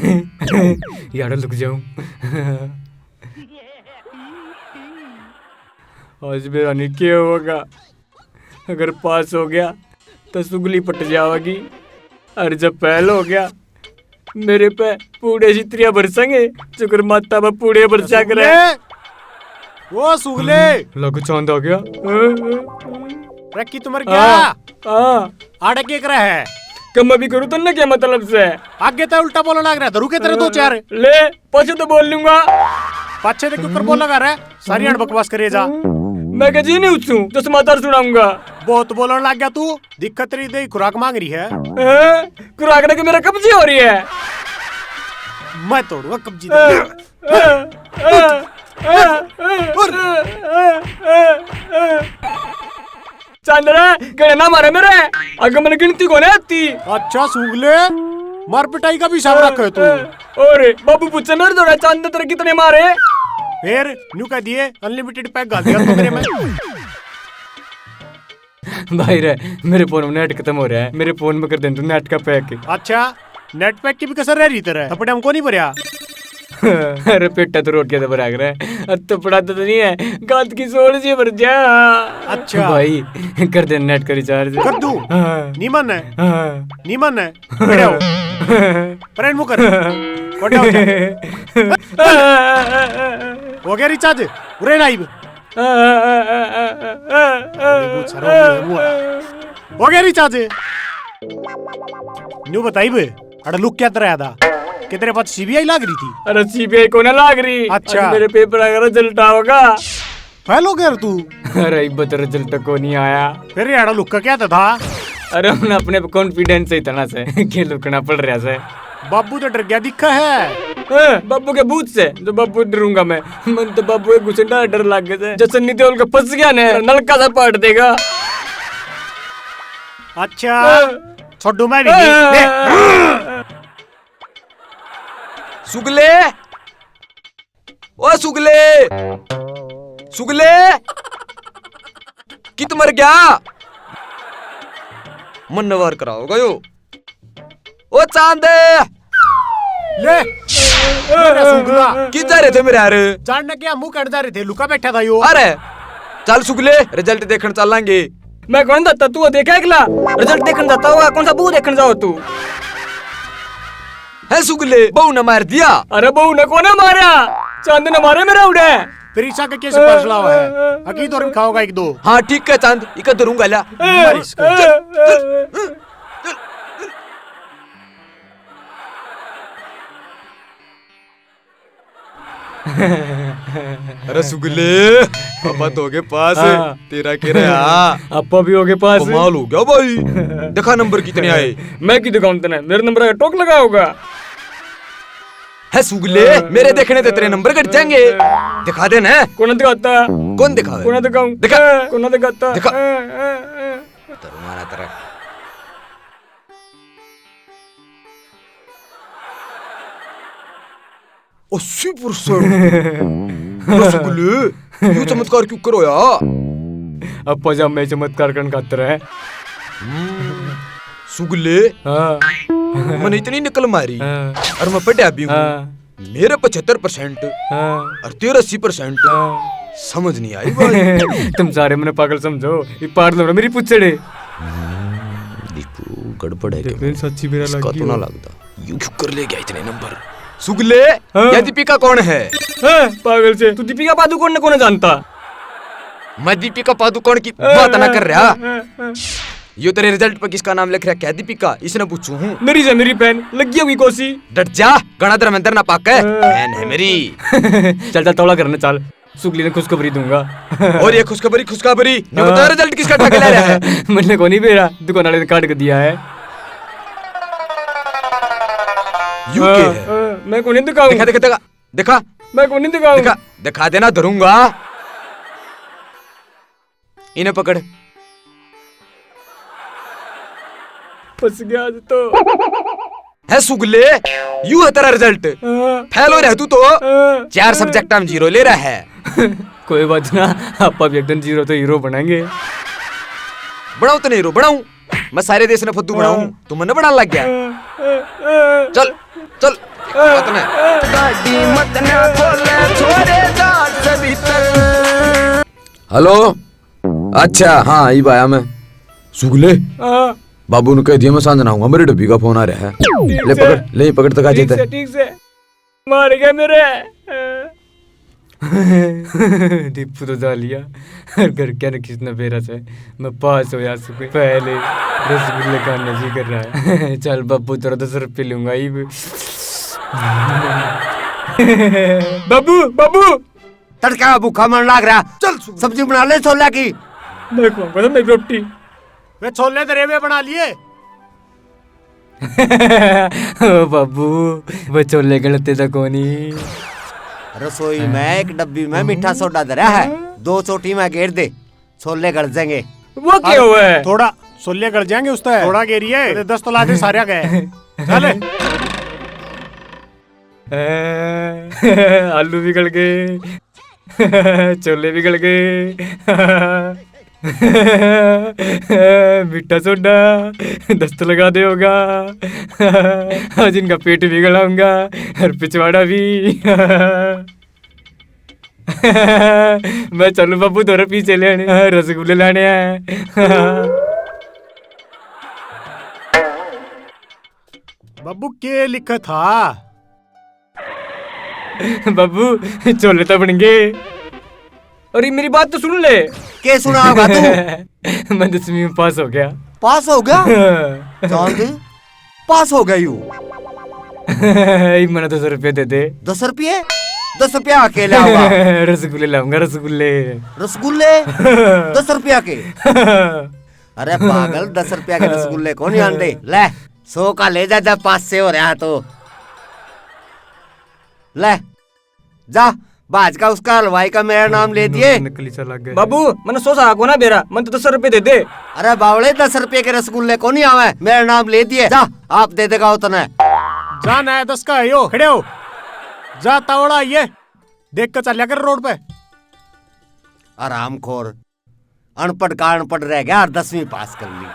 यार लुक जाऊं। आज मेरा नहीं क्या होगा। अगर पास हो गया तो सुगली पट जाएगी, और जब फेल हो गया मेरे पे पूड़े जितरिया बरसेंगे। चुकर माता में पूड़े बरसा करे। वो सुगले लग चांद आ गया। रखी तुम्हारे क्या आड़े के रहा है। कम भी करूँ तो ना क्या मतलब से। आगे तो उल्टा बोलने लग रहा है। रुके तेरे दो चार ले पछे तो बोल लूंगा। पछे तो क्यों बोलने लगा रहा है। सारी अड़ बकवास करे जा। मैं क्या जी नहीं उठूं तो समाचार सुनाऊंगा। बहुत बोलने लग गया तू। दिक्कत तेरी दे खुराक मांग रही है। खुराक ने मेरा कब्जी हो रही है। मैं तोड़ूंगा कब्जी। चांदरा गणे ना मारे मेरे। अगर मैंने गिनती को नहीं आती। अच्छा सुगले मार पिटाई का भी हिसाब रखा है तू। और बाबू पूछे मेरे दौड़ा चांद तेरे कितने मारे। फिर न्यू कह दिए अनलिमिटेड पैक गाल दिया तो मेरे में। भाई रे मेरे फोन में नेट खत्म हो रहा है। मेरे फोन में कर दे तू नेट का पैक। अच्छा नेट पैक की भी कसर रह रही तेरे। थपड़े हमको नहीं भरया। अरे पेटा तो रोट के भरा है। तो पड़ा तो नहीं है गात की सोल से भर जा। अच्छा भाई कर दे नेट का रिचार्ज। कर दूं। नीमन है नीमन है। फ्रेंड मुकर हो गया रिचार्ज। उरे नाइब हो गया रिचार्ज। न्यू बताइब अरे लुक क्या तरह था कि तेरे पास सीबीआई लाग रही थी। अरे सीबीआई को ना लाग रही। अच्छा मेरे पेपर अगर रिजल्ट होगा। फेल हो गया तू। अरे बत रिजल्ट को नहीं आया। फिर यार लुक का क्या था। अरे हमने अपने कॉन्फिडेंस से इतना से कि लुकना पड़ रहा से। बाबू तो डर गया दिखा है। बाबू के भूत से तो बाबू डरूंगा मैं। मन तो बाबू एक घुसे डर लग गया जैसे सन्नी देओल का फंस गया ना नलका सा पाट देगा। अच्छा छोड़ू मैं भी नहीं। सुगले ओ सुगले सुगले कित मर गया। मनवार कराओ गयो। ओ चांदे ले सुगला कित जा रहे थे मेरे यार। जानने क्या मुंह कट जा रहे थे। लुका बैठा था यो। अरे चल सुगले रिजल्ट देखने चलेंगे। मैं कौन जाता तू देखा एकला रिजल्ट देखने जाता हुआ। कौन सा बहू देखने जाओ तू। है सुगले बहू ने मार दिया। अरे बहू ने कौन मारा। चांद ने मारे मेरे उड़े। फिर ईसा के कैसे फैसला हुआ है। अकीद और खाओगा एक दो। हाँ ठीक है चांद इक धरूंगा ला। अरे सुगले पापा तो के पास तेरा कह रहा। अपा भी हो गए पास। कमाल हो गया भाई। देखा नंबर कितने आए। मैं की दिखाऊं तेने मेरे नंबर का टोक लगा होगा। है सुगले मेरे देखने से तेरे नंबर कट जाएंगे। दिखा दे ना। कौन दिखाता। कौन दिखावे। कौन दिखाऊं दिखा कौन दिखाता। दिखा तुम्हारा तरह 80%। सुगले यू चमत्कार क्यों करो यार। अब जब मैं चमत्कार करने खातर है। सुगले मैंने इतनी निकल मारी और मैं पढ़ा भी हूँ। मेरे 75% और तेरा 80%। समझ नहीं आई भाई। तुम सारे मैंने पागल समझो। ये पार लो मेरी पुछड़े। दीपू गड़बड़ है क्या। सच्ची मेरा लग गया। तो ना लगता यू क्यों कर ले गया इतने नंबर। सुगले ये दीपिका कौन है। पागल से तू दीपिका पादुकोण ने कौन जानता। मैं दीपिका पादुकोण की बात ना कर रहा। यो तेरे रिजल्ट पर किसका नाम लिख रहा क्या दीपिका इसने पूछू हूँ। मेरी से मेरी बहन लगी होगी कोसी। डट जा गणा धर्मेंद्र ना पाक है बहन है मेरी। चल चल तोड़ा करने चल। सुगली ने खुशखबरी दूंगा। और ये खुशखबरी ने बता रिजल्ट किसका ठग ले रहा है। मैंने को नहीं भेजा दुकान वाले ने काट के दिया है। यूके है। मैं को नहीं दिखाऊं। दिखा दिखा दिखा दिखा। मैं को नहीं दिखाऊं। दिखा दिखा देना धरूंगा। इन्हें पकड़। फंस गया आज तो। है सुगले यू है तेरा रिजल्ट। फेल हो रहा है तू तो। 4 सब्जेक्ट में 0 ले रहा है। कोई बात ना आप भी एकदम 0 तो हीरो बनाएंगे। बनाऊं तो नहीं हीरो बनाऊं। मैं सारे देश ने फद्दू बनाऊं। तू मन्ने बनाने लग गया। चल चल इतना हेलो अच्छा हाँ ई बाया मैं सुगले बाबू ने कह दिया मैं सांझ आऊंगा मेरे डब्बी का फोन आ रहा है ले पकड़ ले पकड़ तक आ जाता है ठीक से मार गया मेरे दीपू तो जा लिया घर क्या न किसने बेरा से मैं पास हो या सुबह पहले रसगुल्ले का नजी कर रहा है चल बाबू तेरा 10 रुपये लूंगा ही बाबू बाबू तड़का भूखा मन लाग रहा चल सब्जी बना ले छोला की मैं कहूँगा मेरी रोटी वे छोले तेरे में बना लिए ओ बाबू वो छोले गलते तो कोनी रसोई में एक डब्बी में मीठा सोडा धरा है 2 चोटी में घेर दे छोले गल जाएंगे वो क्या हुआ है थोड़ा छोले गल जाएंगे उसका थोड़ा घेरिए 10 तो लाते सारे गए चल आलू भी गल गए छोले भी गल गए मीठा सोडा 10 तो लगा दे होगा आज इनका पेट भी गलाऊंगा और पिछवाड़ा भी मैं चलू बाबू थोड़ा पीछे लेने रसगुल्ले लाने हैं बाबू के लिखा था बाबू छोले तो बन गए अरे मेरी बात तो सुन ले के सुना होगा तू मैं 10वीं में पास हो गया पास हो गया चांद पास हो गई मैंने 10 रुपये दे दे 10 रुपये 10 रुपया अकेला होगा रसगुल्ले लाऊंगा रसगुल्ले रसगुल्ले 10 रुपया के अरे पागल 10 रुपया के रसगुल्ले कौन ही आंदे ले 100 का ले जा जब 5 से हो रहा तो ले जा बाज का उसका हलवाई का मेरा नाम ले दिए नकली चला गया बाबू मैंने 100 को ना बेरा मैं तो 10 रुपये दे दे अरे बावले 10 रुपये के रसगुल्ले कौन ही आवे मेरा नाम ले दिए जा आप दे देगा उतना जा ना 10 का यो खड़े हो जा तावड़ा ये देख कर चलिया कर रोड पे आराम खोर अनपढ़ का अनपढ़ रह गया और 10वीं पास कर ली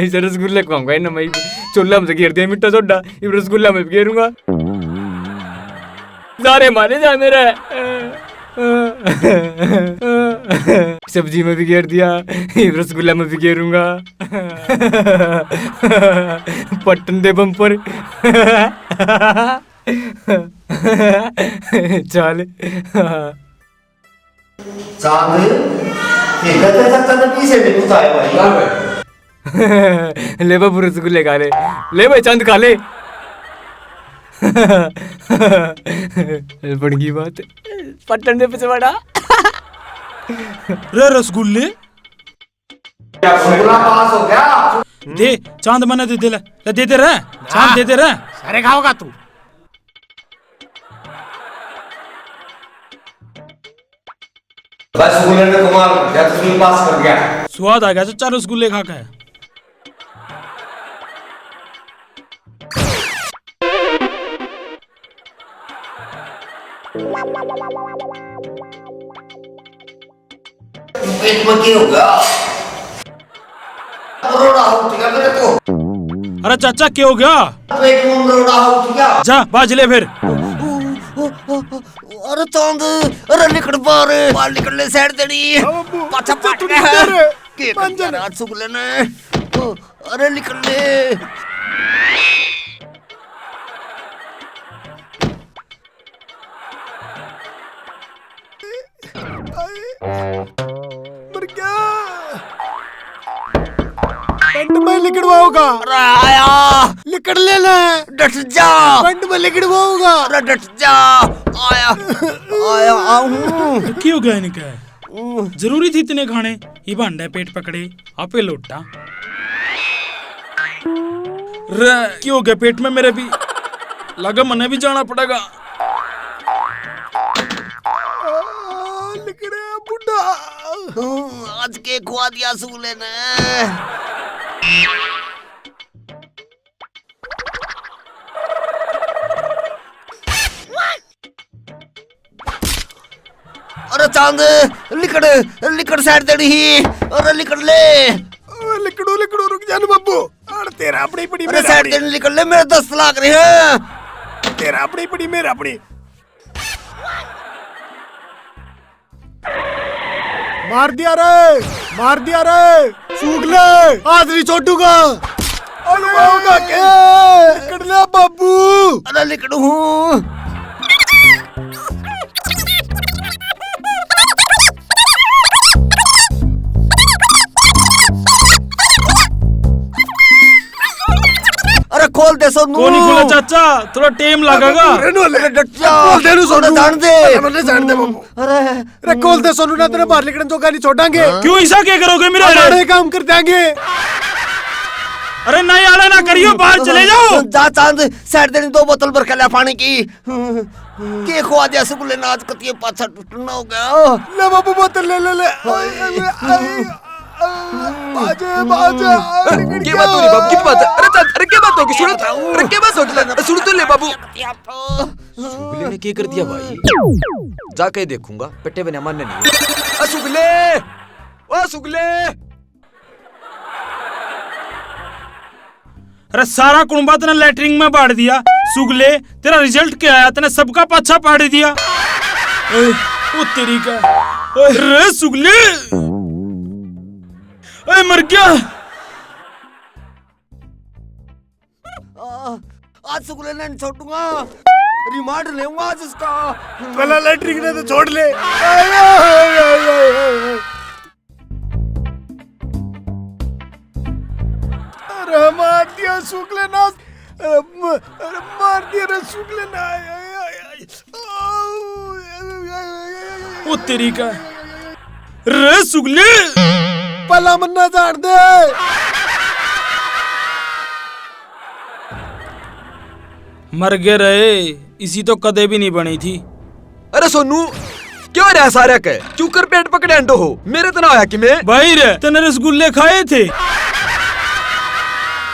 इसे रसगुल्ले खाऊंगा ना मैं चोला में घेर दिया मीठा सोडा ये रसगुल्ला में भी घेरूंगा सारे मारे जा मेरा सब्जी में भी घेर दिया ये रसगुल्ला में भी घेरूंगा पट्टन दे बम्पर चल ले बाबू रसगुल्ले खा ले भाई चंद खा ले बन गई बात पट्टन दे पिछवाड़ा रे रसगुल्ले पास हो गया दे चांद मना दे दे ले दे दे रे चांद दे दे रे सारे खाओगा तू रसगुल्ले ने कमाल कर दिया 10वीं पास कर गया स्वाद आ गया चाचा रसगुल्ले खा के पेट में क्या हो गया रोड़ा हो गया मेरे को अरे चाचा क्या हो गया पेट में रोड़ा हो गया जा बाज ले फिर अरे चांद अरे निकल बाहर निकल ले साइड तेरी पाछा पट गया के बंजर हाथ सुख लेना अरे निकल ले मर गया पेंट में लिखड़वाओगा अरे आया लिखड़ ले ले डट जा पेंट में लिखड़वाओगा अरे डट जा आया आया आऊं क्या हो गया इनका जरूरी थी इतने खाने ये भांडा पेट पकड़े आपे लोटा रे क्या हो गया पेट में मेरे भी लगा मने भी जाना पड़ेगा लिखड़े बुढ़ा आज के खुआ दिया सूले ने अरे चांद लिकड़ लिकड़ साइड देनी ही अरे लिकड़ ले लिकड़ो लिकड़ो रुक जान बाबू अरे तेरा अपनी पड़ी अरे मेरा साइड अपनी देने निकल ले, मेरे 10 लाख रहे हैं। तेरा अपनी पड़ी मेरा अपनी मार दिया रे सूख ले आज नहीं छोड़ूंगा अनुभावगा के निकल ले बाबू अरे निकलू हूँ। अरे खोल दे सोनू। कौन नहीं खुला चाचा, थोड़ा टाइम लगेगा। अरे डट जा, खोल दे नु सोनू जान दे। जान दे बाबू अरे अरे खोल दे सोनू ना तेरे बाहर निकलने जोगा नहीं छोड़ांगे क्यों ऐसा क्या करोगे मेरा? बड़े काम कर देंगे अरे नहीं आला ना करियो, बाहर चले जाओ। जा चांद साइड देने 2 बोतल भर के ले पानी की। के खुआ दिया सुगले नाच कतिये पाछा टूटना हो गया। ले बाबू बोतल ले बाजे क्या बात हो रही बाबू, कितनी बात है? अरे क्या बात होगी? सुनो, अरे क्या बात होगी? सुनो तो ले बाबू। सुगले ने क्या कर दिया भाई? जाके देखूंगा, पेटे बने मानने नहीं। सुगले, ओ सुगले। अरे सारा कुंबा तने लेटरिंग में बांट दिया। सुगले, तेरा रिजल्ट क्या आया? तने सबका पाछा पाड़ दिया। ओ तेरी का। अरे सुगले, अरे मर गया। आज सुगले ने नहीं छोड़ूंगा, रिमांड लेऊंगा आज इसका। पहला लैट्रिन ने तो छोड़ ले। अरे मार दिया शुक्ल ना, अरे मार दिया रे शुक्ल ना। ओ तेरी का। रे सुगले, पला मन्ना जान दे। मर गए रहे, इसी तो कदे भी नहीं बनी थी। अरे सोनू, क्यों रहा सारे के? चुकर पेट पकड़े अंडो हो। मेरे तो ना आया कि मैं भाई रे, तने रसगुल्ले खाए थे।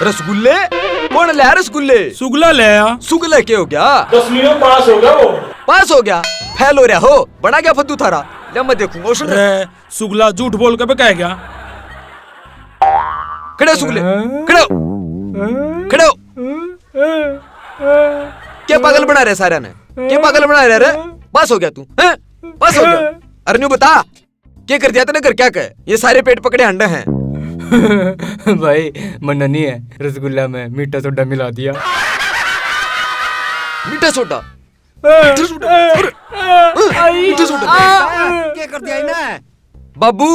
रसगुल्ले? कौन लाया रसगुल्ले? सुगला ले आया। सुगले क्या हो गया? 10वीं में पास हो गया वो। पास हो गया? फेल हो रहा हो? बना गया फद्दू थारा? ले मैं देखूंगा। सुन रे सुगला झूठ बोल के कह गया। खड़े हो सुगले, खड़े हो, खड़े हो। क्या पागल बना रहे सारे ने? क्या पागल बना रहे रे? पास हो गया तू? हैं? पास हो गया? अरे न्यू बता, क्या कर दिया तूने? कर क्या कहे? ये सारे पेट पकड़े अंडे हैं। भाई मन्ना नहीं है, रसगुल्ला में मीठा सोडा मिला दिया। मीठा सोडा? क्या कर दिया इन्हें? बाबू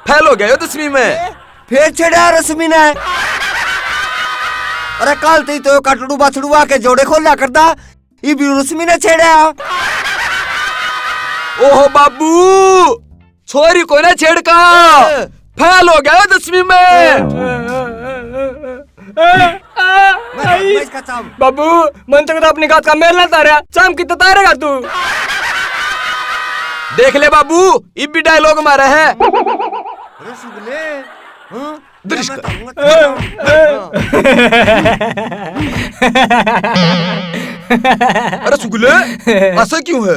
फेल हो गया यो 10वीं में। फिर छेड़ा रश्मि ने। अरे कल ती तो कटड़ू बछड़ू आके जोड़े खोला करता, ये भी रश्मि ने छेड़ा। ओहो बाबू, छोरी को ना छेड़का, फेल हो गया 10वीं में। मैं इसका चाम। बाबू मन तक तो अपनी गात का मेल ना तारा, चाम कितना तारेगा तू? देख ले बाबू, ये भी डायलॉग मारा है। अरे सुगले, हाँ? दृश्य मैं अरे सुगले, ऐसा क्यों है?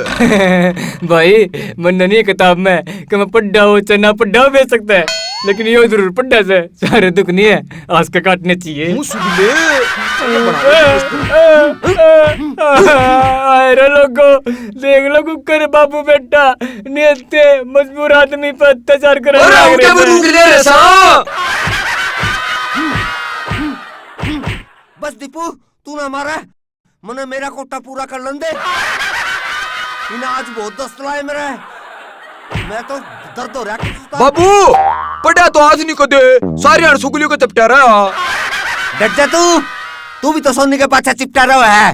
भाई मन्ना नहीं है किताब में कि मैं पढ़ा हो चना पढ़ा बेच सकता है, लेकिन ये जरूर पढ़ा से सारे दुख नहीं है, आज का काटने चाहिए। सुगले, अरे लोगो देख लो कुकर बाबू बेटा नियते मजबूर आदमी पर अत्याचार कर बस दीपू, तू ना मारा, मने मेरा कोटा पूरा कर लन दे। इन्हें आज बहुत दस्त लाए मेरे, मैं तो दर्द हो रहा है। बाबू पढ़ा तो आज नहीं को दे, सारी सुगली को चपटा रहा। डट जा तू भी तो सोनी के पाछा चिपटा रहा है।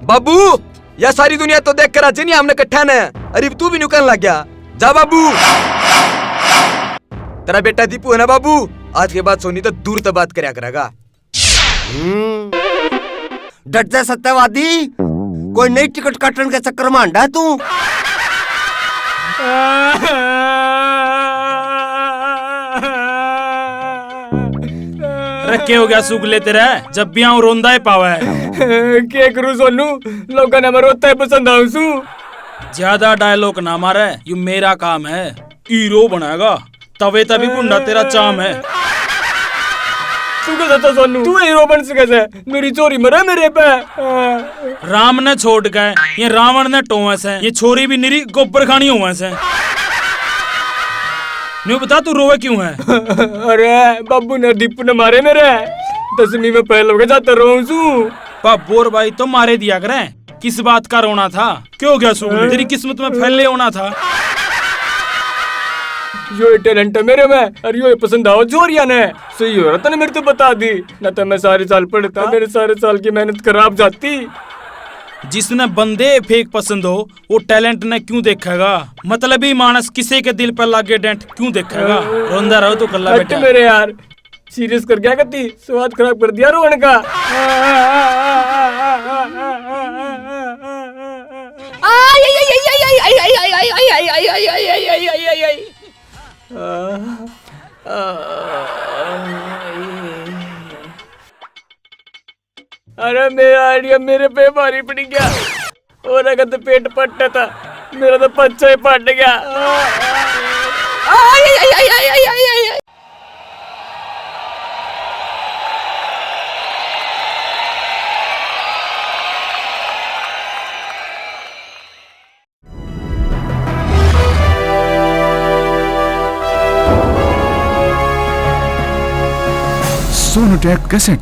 बाबू यह सारी दुनिया तो देख कर नहीं हमने कट्ठा ने, अरे तू भी निकलने लग गया। जा बाबू, तेरा बेटा दीपू है ना बाबू, आज के बाद सोनी तो दूर तो बात करया करेगा। डट जा सत्यवादी, कोई नई टिकट काटने के चक्कर में अंडा तू। रखे हो गया सुगले तेरा, जब भी आऊं रोंदा ही पावा है। क्या करूं सोनू, लोगों ने रोता है पसंद आऊं सू। ज्यादा डायलॉग ना मारे, ये मेरा काम है, हीरो बनाएगा। तवे तभी बुंडा तेरा चाम है। तू क्या था सोनू, तू हीरो बन सके से, मेरी चोरी मरे मेरे पे। राम ने छोड़ गए, ये रावण ने टोवा से, ये छोरी भी निरी गोबर खानी हुआ से। नहीं बता तू रोवे क्यों है? अरे बाबू ने दीपू ने मारे मेरे, 10वीं में पहले हो गया जाता रहूं। बाबू और भाई तो मारे दिया करें, किस बात का रोना था? क्यों गया सुगली, तेरी किस्मत में फैले होना था। यो टैलेंट है मेरे में, और यो पसंद आओ जोरिया ने, सही हो रहा था ना, मेरे तो बता दी ना, तो मैं सारे साल पढ़ता, मेरे सारे साल की मेहनत खराब जाती। जिसने बंदे फेक पसंद हो वो टैलेंट ने क्यों देखेगा? मतलब ही मानस किसी के दिल पर लागे डेंट क्यों देखेगा? रोंदा रहो तो कल्ला बेटा। मेरे यार सीरियस कर क्या करती, स्वाद खराब कर दिया रोहन का। अरे मेरा आइडिया मेरे पे भारी पड़ गया, और अगर तो पेट पटता था, मेरा तो पच्चा ही पट गया। सोनोटेक कैसेट